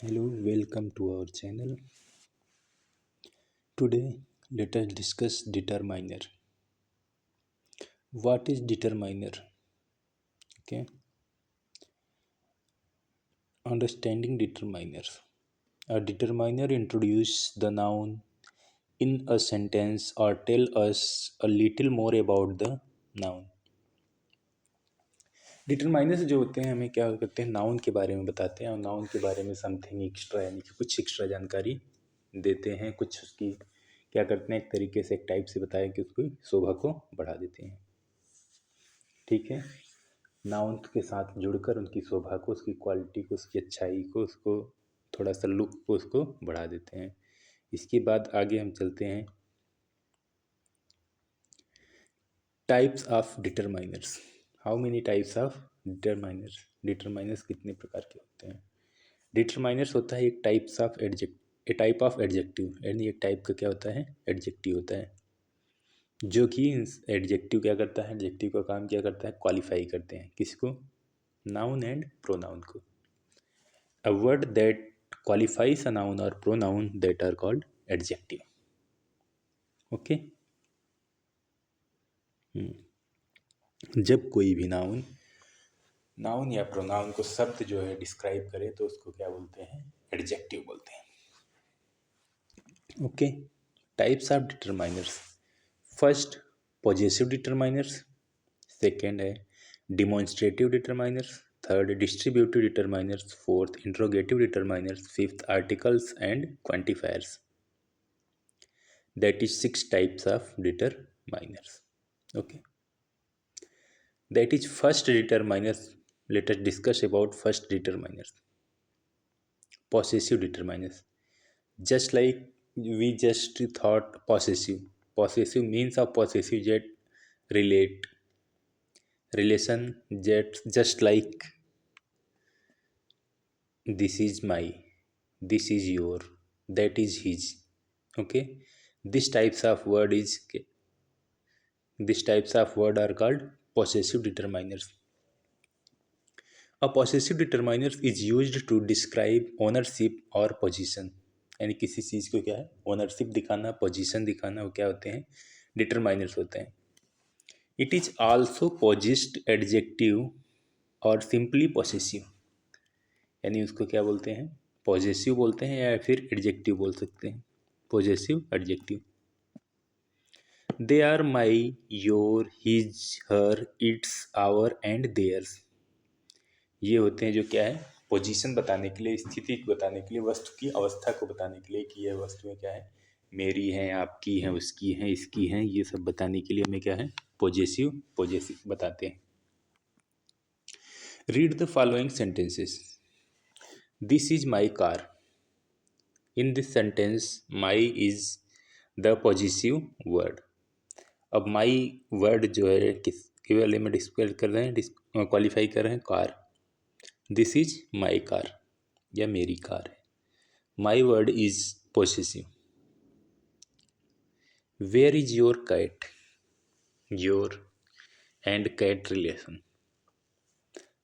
Hello, welcome to our channel. Today, let us discuss determiner. What is determiner? Okay, understanding determiners. A determiner introduces the noun in a sentence or tell us a little more about the noun. Determiners जो होते हैं हमें क्या करते हैं noun के बारे में बताते हैं और नाउन के बारे में समथिंग एक्स्ट्रा यानी कि कुछ एक्स्ट्रा जानकारी देते हैं, कुछ उसकी क्या करते हैं एक तरीके से एक टाइप से बताया कि उसकी शोभा को बढ़ा देते हैं। ठीक है, नाउन के साथ जुड़कर उनकी शोभा को, उसकी क्वालिटी को, उसकी अच्छाई को, उसको थोड़ा सा लुक को उसको बढ़ा देते हैं। इसके बाद आगे हम चलते हैं types of determiners. How many types of determiners? Determiners कितने प्रकार के होते हैं? डिटरमाइनर्स होता है एक types of A type of adjective, यानी एक टाइप का क्या होता है एडजेक्टिव होता है, जो कि एडजेक्टिव क्या करता है, एडजेक्टिव का काम क्या करता है क्वालिफाई करते हैं किसको, नाउन एंड प्रोनाउन को। A word that qualifies a noun or pronoun that are called adjective. Okay. जब कोई भी नाउन या प्रोनाउन को शब्द जो है डिस्क्राइब करे तो उसको क्या बोलते हैं, एडजेक्टिव बोलते हैं। Okay, types of determiners. First, possessive determiners. Second है demonstrative determiners. Third, distributive determiners. Fourth, interrogative determiners. Fifth, articles and quantifiers. That is 6 types of determiners. Okay, that is first determiners. Let us discuss about first determiners, possessive determiners. Just like we just thought possessive means of possessive jet relation jet, just like this is my, this is your, that is his. Okay, these types of word are called possessive determiners. A possessive determiner is used to describe ownership or position, यानी किसी चीज़ को क्या है ownership दिखाना, position दिखाना, वो क्या होते हैं डिटरमाइनर्स होते हैं। इट इज आल्सो पोजिस्ट एडजेक्टिव और सिंपली पोसेसिव, यानी उसको क्या बोलते हैं पॉजेसिव बोलते हैं या फिर एडजेक्टिव बोल सकते हैं, possessive adjective. They are my, your, his, her, its, our and theirs. ये होते हैं जो क्या है पोजीशन बताने के लिए, स्थिति को बताने के लिए, वस्तु की अवस्था को बताने के लिए कि यह वस्तुएं क्या है मेरी हैं, आपकी हैं, उसकी हैं, इसकी हैं, ये सब बताने के लिए हमें क्या है पॉजेसिव बताते हैं। Read the following sentences. This is my car. In this sentence my is the positive word. अब माई वर्ड जो है किस के वाले में डिस्क्राइब कर रहे हैं, क्वालिफाई कर रहे हैं car. This is my car या मेरी कार है। My word is possessive. Where is your cat, your and cat relation.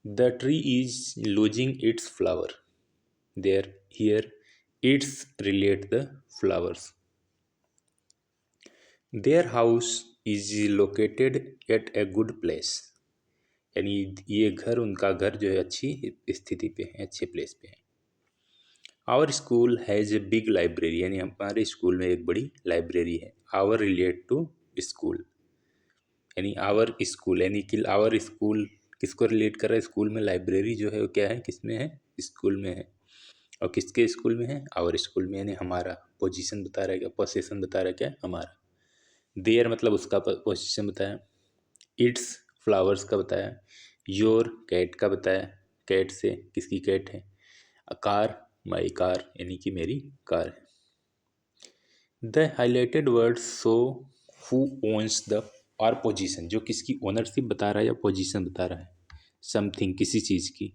The tree is losing its flower. There, here, its relate the flowers. Their house is located at a good place, यानी ये घर, उनका घर जो है अच्छी स्थिति पे है, अच्छे प्लेस पे है। Our school has a big library, यानी हमारे स्कूल में एक बड़ी लाइब्रेरी है। आवर रिलेट टू स्कूल, यानी आवर स्कूल, यानी कि आवर स्कूल किसको रिलेट कर रहा है, स्कूल में लाइब्रेरी जो है वो क्या है किसमें है, स्कूल में है। और किसके स्कूल में है, आवर स्कूल में, यानी हमारा पोजीशन बता रहा है, क्या पोजीशन बता रहा है, क्या हमारा। देयर मतलब उसका पोजीशन बताया। इट्स फ्लावर्स का बताया। योर कैट का बताया, कैट से किसकी कैट है। कार माई कार, यानी कि मेरी कार है। The highlighted word show who owns the और पोजीशन, जो किसकी ओनरशिप बता रहा है या पोजीशन बता रहा है, समथिंग किसी चीज़ की।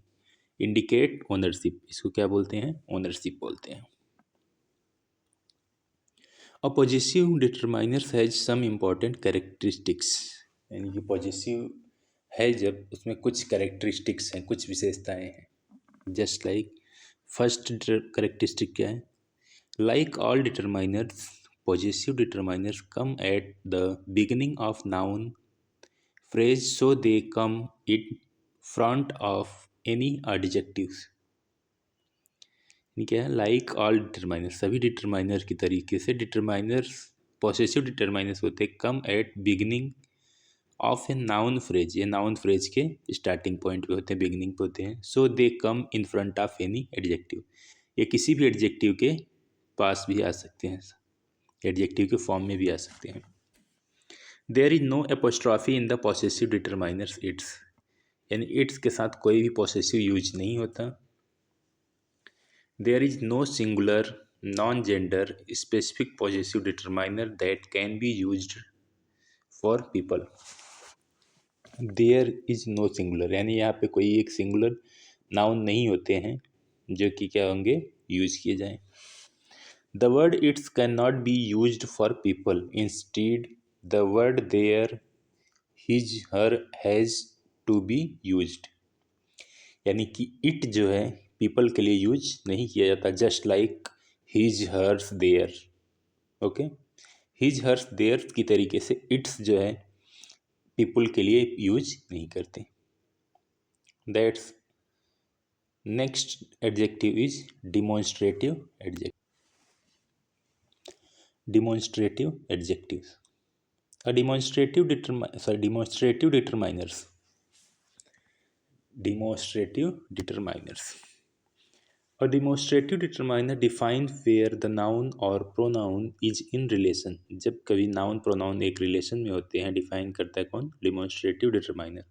इंडिकेट ओनरशिप, इसको क्या बोलते हैं ओनरशिप बोलते हैं। A positive determiners has some important characteristics, यानी कि पॉजिटिव है जब उसमें कुछ कैरेक्टरिस्टिक्स हैं, कुछ विशेषताएं हैं। जस्ट लाइक फर्स्ट करेक्टरिस्टिक क्या है? Like all determiners, possessive determiners come at the beginning of noun phrase, so they come in front of any adjectives. क्या है? लाइक ऑल डिटरमाइनर्स, सभी डिटरमाइनर की तरीके से डिटरमाइनर्स पॉसेसिव डिटरमाइनर्स होते हैं come at beginning of a noun phrase, ये noun phrase के स्टार्टिंग पॉइंट पे होते हैं, बिगिनिंग पे होते हैं. So they come in front of any adjective, ये किसी भी एडजेक्टिव के पास भी आ सकते हैं, एडजेक्टिव के फॉर्म में भी आ सकते हैं. There is no apostrophe in the possessive determiners its, यानी इट्स के साथ कोई भी पॉसेसिव यूज नहीं होता. There is no singular non gender specific possessive determiner that can be used for people. There is no singular, यानी यहाँ पे कोई एक सिंगुलर नाउन नहीं होते हैं जो कि क्या होंगे, यूज किए जाएं. The word its can not be used for people, instead the word their his her has to be used, यानी कि इट जो है पीपल के लिए यूज नहीं किया जाता. Just like his hers their, okay, his hers their की तरीके से इट्स जो है पीपल के लिए यूज नहीं करते. That's next adjective is demonstrative adjective. Demonstrative adjectives. A demonstrative demonstrative determiners. Demonstrative determiners. A demonstrative determiner defines where the noun or pronoun is in relation. जब कभी नाउन प्रोनाउन एक relation में होते हैं, डिफाइन करता है कौन? Demonstrative determiner.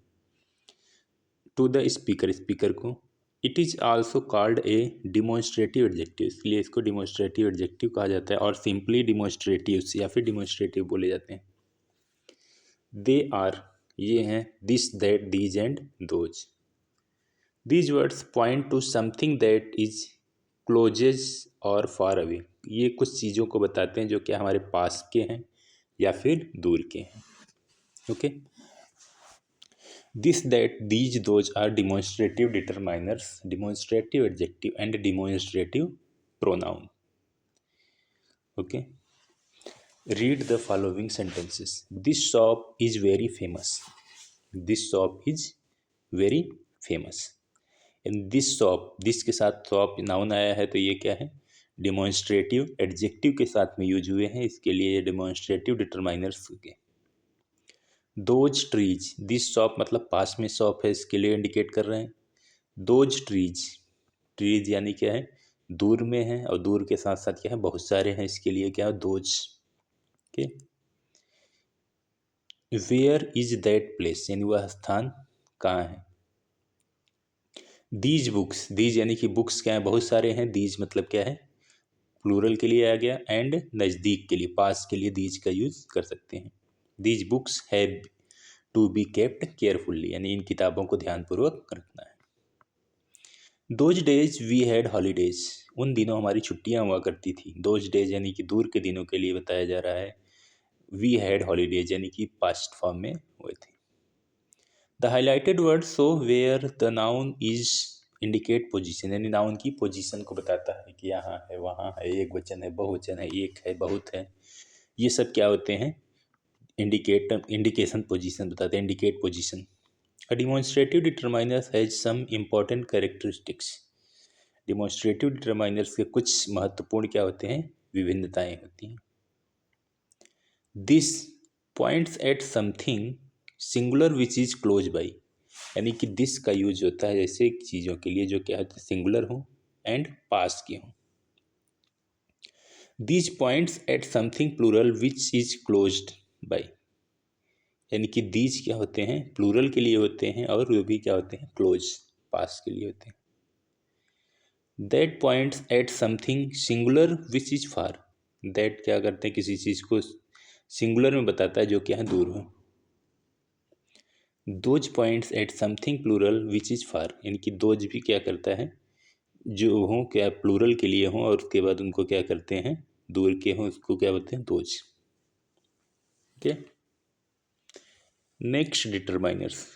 To the speaker, speaker को. It is also called a demonstrative adjective, इसलिए इसको डिमॉन्स्ट्रेटिव एडजेक्टिव कहा जाता है, और सिंपली डिमॉन्स्ट्रेटिव या फिर डिमॉन्स्ट्रेटिव बोले जाते हैं. दे आर, ये हैं this that these and those. These words point to something that is closes और फार अवे, ये कुछ चीज़ों को बताते हैं जो कि हमारे पास के हैं या फिर दूर के हैं. Okay, this that these those are demonstrative determiners, demonstrative adjective and demonstrative pronoun. Okay, read the following sentences. This shop is very famous. This shop is very famous. In this shop, this के साथ shop noun आया है तो ये क्या है? Demonstrative adjective के साथ में यूज हुए हैं, इसके लिए ये डिमॉन्स्ट्रेटिव डिटरमाइनर्स के. दोज ट्रीज, दिस शॉप मतलब पास में शॉप है, इसके लिए इंडिकेट कर रहे हैं. दोज ट्रीज, ट्रीज यानी क्या है? दूर में है, और दूर के साथ साथ क्या है? बहुत सारे हैं, इसके लिए क्या है? Those. Okay, where is that place, यानी वह स्थान कहाँ है. दीज बुक्स, दीज यानी कि बुक्स क्या है? बहुत सारे हैं. दीज मतलब क्या है? प्लूरल के लिए आ गया. एंड नज़दीक के लिए, पास के लिए दीज का यूज कर सकते हैं. These books have to be kept carefully, यानी इन किताबों को ध्यानपूर्वक रखना है. Those days we had holidays, उन दिनों हमारी छुट्टियां हुआ करती थी. दोज डेज यानी कि दूर के दिनों के लिए बताया जा रहा है. वी हैड हॉलीडेज यानी कि पास्ट फॉर्म में हुए थे. The highlighted word show where the noun is indicate position, यानी नाउन की पोजीशन को बताता है कि यहाँ है, वहाँ है, एक वचन है, बहुवचन है, एक है, बहुत है. ये सब क्या होते हैं? इंडिकेशन पोजीशन बताते हैं, indicate position. A demonstrative determiners has some important characteristics. Demonstrative determiners के कुछ महत्वपूर्ण क्या होते हैं? विभिन्नताएं होती हैं. This points at something singular which is close by, यानी कि दिस का यूज होता है ऐसे चीज़ों के लिए जो क्या होते हैं? सिंगुलर हो एंड पास की हो. This points at something plural which is closed by, यानी कि दीज क्या होते हैं? प्लूरल के लिए होते हैं, और वो भी क्या होते हैं? क्लोज, पास के लिए होते हैं. That points at something singular which is far, that क्या करते हैं? किसी चीज़ को सिंगुलर में बताता है जो क्या है? दूर हो. Those points at something plural which is far, यानी कि दोज भी क्या करता है? जो हों क्या प्लूरल के लिए हों, और उसके बाद उनको क्या करते हैं? दूर के हों, उसको क्या बोलते हैं? Those. Okay, next determiners.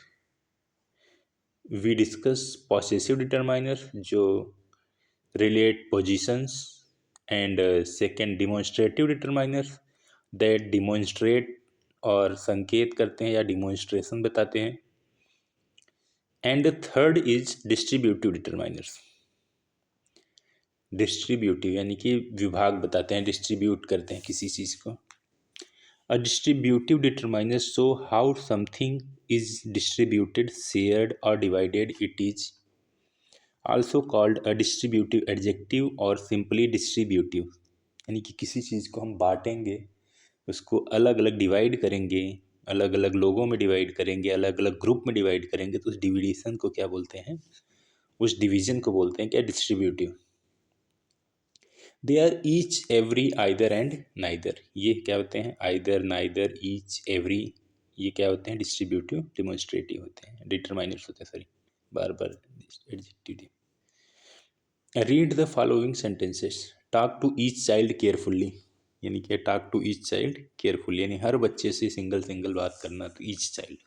We discuss possessive determiner जो relate positions, and second demonstrative determiners that demonstrate और संकेत करते हैं या डिमॉन्स्ट्रेशन बताते हैं, and third is distributive determiners, distributive यानी कि विभाग बताते हैं, डिस्ट्रीब्यूट करते हैं किसी चीज़ को। A distributive determiner show how something is distributed, shared और divided. It is also called a distributive adjective और सिंपली डिस्ट्रीब्यूटिव, यानी कि किसी चीज़ को हम बांटेंगे, उसको अलग अलग डिवाइड करेंगे, अलग अलग लोगों में डिवाइड करेंगे, अलग अलग ग्रुप में डिवाइड करेंगे, तो उस डिविडेशन को क्या बोलते हैं, उस डिवीजन को बोलते हैं क्या, distributive. They are each every either and neither, ये क्या होते हैं, आइदर नाइदर ईच एवरी, ये क्या होते हैं, डिस्ट्रीब्यूटिव डिमॉन्स्ट्रेटिव होते हैं, डिटरमाइनर्स होते हैं, सॉरी बार बार adjective. Read the following sentences, talk to each child carefully, यानी कि talk to each child carefully यानी हर बच्चे से सिंगल सिंगल बात करना, तो each child.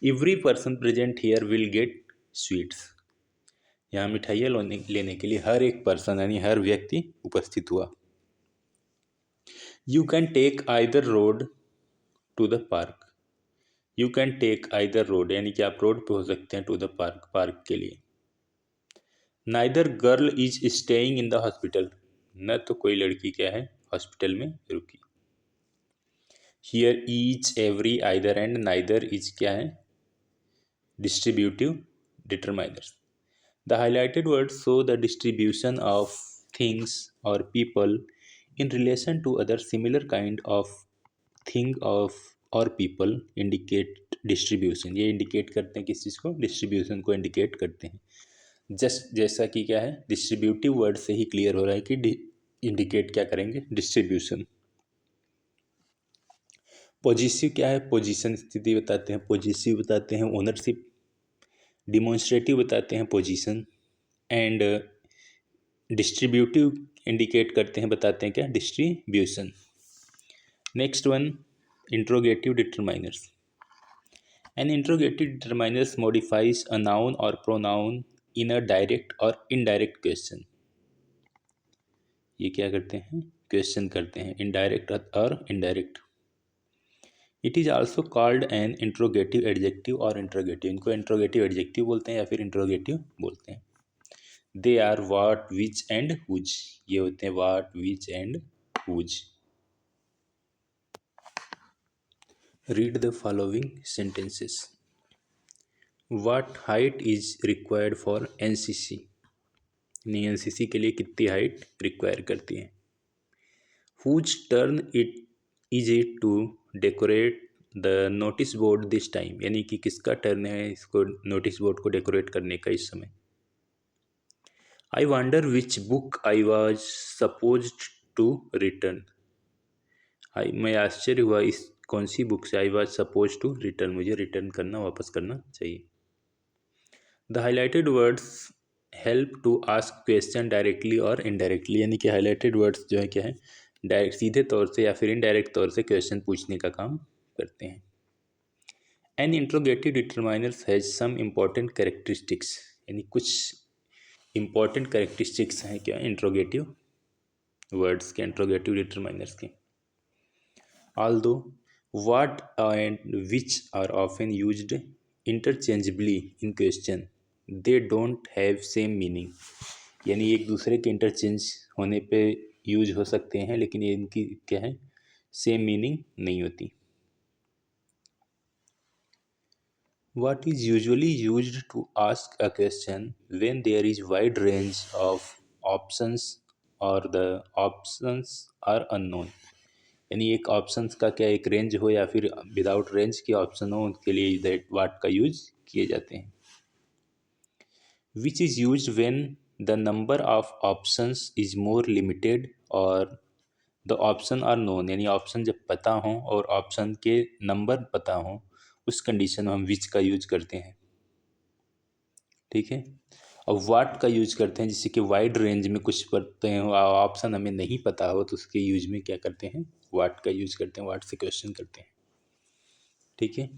Every person present here will get sweets, यहाँ मिठाइयाँ लेने के लिए हर एक पर्सन यानी हर व्यक्ति उपस्थित हुआ। You can take either road to the park, you can take either road यानी कि आप रोड पे हो सकते हैं, टू द पार्क, पार्क के लिए। Neither girl is staying in the hospital, न तो कोई लड़की क्या है हॉस्पिटल में रुकी। Here each every either and neither is क्या है, distributive determiners. The highlighted words show the distribution of things और people in relation to other similar kind of thing of और पीपल इंडिकेट डिस्ट्रीब्यूशन, ये indicate करते हैं किस चीज़ को, distribution को इंडिकेट करते हैं। जस्ट जैसा कि क्या है, डिस्ट्रीब्यूटिव वर्ड से ही क्लियर हो रहा है कि इंडिकेट क्या करेंगे, डिस्ट्रीब्यूशन। पॉजिटिव क्या है, पोजीशन स्थिति बताते हैं, पॉजिटिव बताते हैं ओनरशिप, डिमॉन्स्ट्रेटिव बताते हैं पोजीशन, एंड डिस्ट्रीब्यूटिव इंडिकेट करते हैं, बताते हैं क्या, distribution. Next one, interrogative determiners. An interrogative determiners modifies a noun और प्रोनाउन इन अ डायरेक्ट और इनडायरेक्ट क्वेश्चन, ये क्या करते हैं, क्वेश्चन करते हैं, इनडायरेक्ट और indirect. It is also called an interrogative adjective और इंट्रोगेटिव, इनको इंट्रोगेटिव एडजेक्टिव बोलते हैं या फिर इंट्रोगेटिव बोलते हैं। They are what which and whose, ये होते हैं what which and whose. Read the following sentences. What height is required for NCC, नहीं एनसीसी के लिए कितनी हाइट रिक्वायर करती है। Whose turn it is it to decorate the notice board this time, यानी कि किसका टर्न है इसको नोटिस बोर्ड को डेकोरेट करने का इस समय। I wonder which book I was suppose to return, I मैं आश्चर्य हुआ इस कौन सी बुक से, I was suppose to return, मुझे रिटर्न करना, वापस करना चाहिए। The highlighted words help to ask question directly और इनडायरेक्टली, यानी कि हाईलाइटेड वर्ड्स जो है क्या है, डायरेक्ट सीधे तौर से या फिर इनडायरेक्ट तौर से क्वेश्चन पूछने का काम करते हैं। An interrogative determiners has some important characteristics, यानी कुछ इम्पॉर्टेंट कैरेक्टरिस्टिक्स हैं क्या, इंट्रोगेटिव वर्ड्स के, इंट्रोगेटिव डिटरमाइनर्स के। Although what and which are often used interchangeably in question, they don't have same meaning, यानी एक दूसरे के इंटरचेंज होने पे यूज हो सकते हैं लेकिन ये इनकी क्या है, सेम मीनिंग नहीं होती। What is usually used to ask a question when there is wide range of options or the options are unknown, यानी एक ऑप्शंस का क्या एक रेंज हो या फिर विदाउट रेंज के ऑप्शन हो, उनके लिए दैट वाट का यूज किए जाते हैं। Which is use when the number of options is more limited और द ऑप्शन आर नोन, यानी ऑप्शन जब पता हो और ऑप्शन के नंबर पता हो, उस कंडीशन में हम विच का यूज करते हैं। ठीक है, और वाट का यूज करते हैं जिससे कि वाइड रेंज में कुछ पढ़ते हैं ऑप्शन हमें नहीं पता हो, तो उसके यूज में क्या करते हैं, वाट का यूज करते हैं, वाट से क्वेश्चन करते हैं। ठीक है,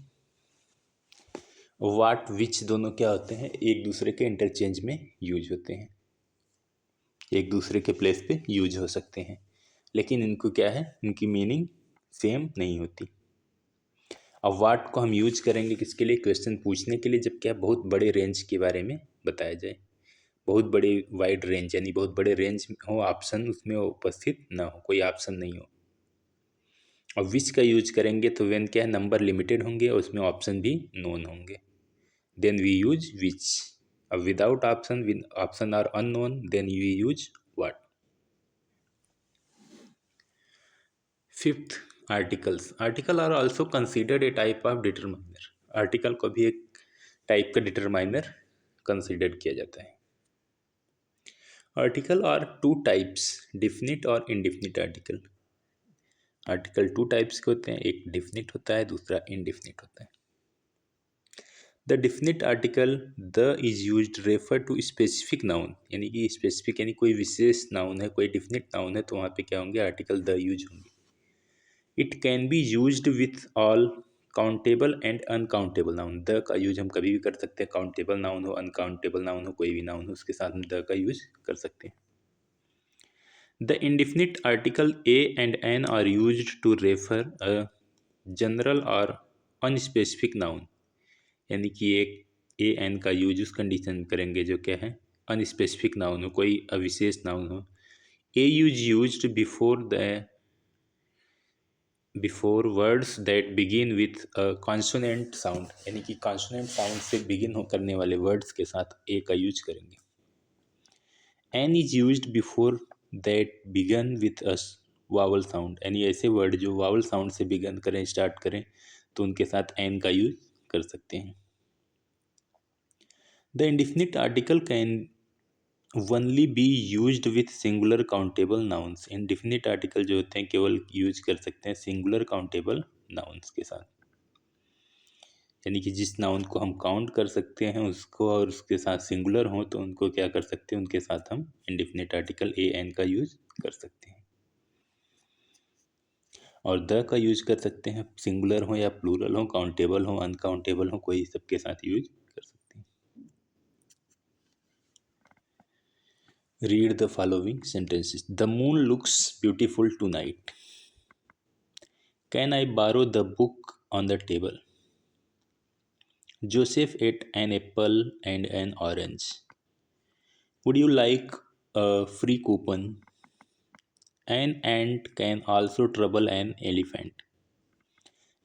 वाट विच दोनों क्या होते हैं, एक दूसरे के इंटरचेंज में यूज होते हैं। एक दूसरे के प्लेस पे यूज हो सकते हैं, लेकिन इनको क्या है, इनकी मीनिंग सेम नहीं होती। अब वाट को हम यूज करेंगे किसके लिए, क्वेश्चन पूछने के लिए, जब क्या बहुत बड़े रेंज के बारे में बताया जाए, बहुत बड़े वाइड रेंज, यानी बहुत बड़े रेंज हो, ऑप्शन उसमें उपस्थित ना हो, कोई ऑप्शन नहीं हो। और विच का यूज करेंगे तो व्हेन क्या है, नंबर लिमिटेड होंगे और उसमें ऑप्शन भी नोन होंगे, देन वी यूज विच। अब without option, option are unknown, then we use what. Fifth, articles. Article are also considered a type of determiner. Article को भी एक टाइप का डिटरमाइनर कंसिडर किया जाता है। Article are two types, definite और indefinite article. Article two types के होते हैं, एक डिफिनिट होता है, दूसरा इनडिफिनिट होता है। The definite article the is used refer to specific noun, यानी कि स्पेसिफिक यानी कोई विशेष नाउन है, कोई डिफिनिट नाउन है तो वहाँ पे क्या होंगे, आर्टिकल द यूज होंगे। It can be used with all countable and uncountable noun. The का यूज हम कभी भी कर सकते हैं, काउंटेबल नाउन हो, अनकाउंटेबल नाउन हो, कोई भी नाउन हो, उसके साथ हम द का यूज कर सकते हैं। The indefinite article a and n are used to refer a general or unspecific noun, यानी कि एक ए एन का यूज उस कंडीशन में करेंगे जो क्या है, अनस्पेसिफिक नाउन हो, कोई अविशेष नाउन हो। A used before words that begin with a consonant sound, यानी कि कॉन्सोनेंट साउंड से बिगिन करने वाले वर्ड्स के साथ ए का यूज करेंगे। An is used before that begin with a vowel sound, यानी ऐसे वर्ड जो वावल साउंड से बिगन करें, स्टार्ट करें, तो उनके साथ एन का यूज कर सकते हैं। The indefinite article can only be used with singular countable nouns. Indefinite article जो होते हैं केवल यूज कर सकते हैं सिंगुलर काउंटेबल नाउन्स के साथ, यानी कि जिस नाउन को हम काउंट कर सकते हैं उसको, और उसके साथ सिंगुलर हो तो उनको क्या कर सकते हैं, उनके साथ हम इंडिफिनिट आर्टिकल ए एन का यूज कर सकते हैं। और द का यूज कर सकते हैं, सिंगुलर हो या प्लूरल हो, काउंटेबल हो, अनकाउंटेबल हो, कोई सबके साथ यूज कर सकते हैं। Read the following sentences. The moon looks beautiful tonight. Can I borrow the book on the table? Joseph ate an apple and an orange. Would you like a free coupon? An ant can also trouble an elephant.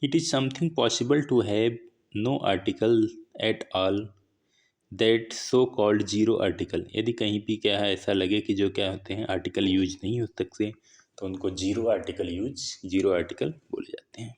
It is something possible to have no article at all, that so called zero article. यदि कहीं भी क्या है ऐसा लगे कि जो क्या होते हैं आर्टिकल यूज नहीं हो सकते, तो उनको जीरो आर्टिकल बोले जाते हैं।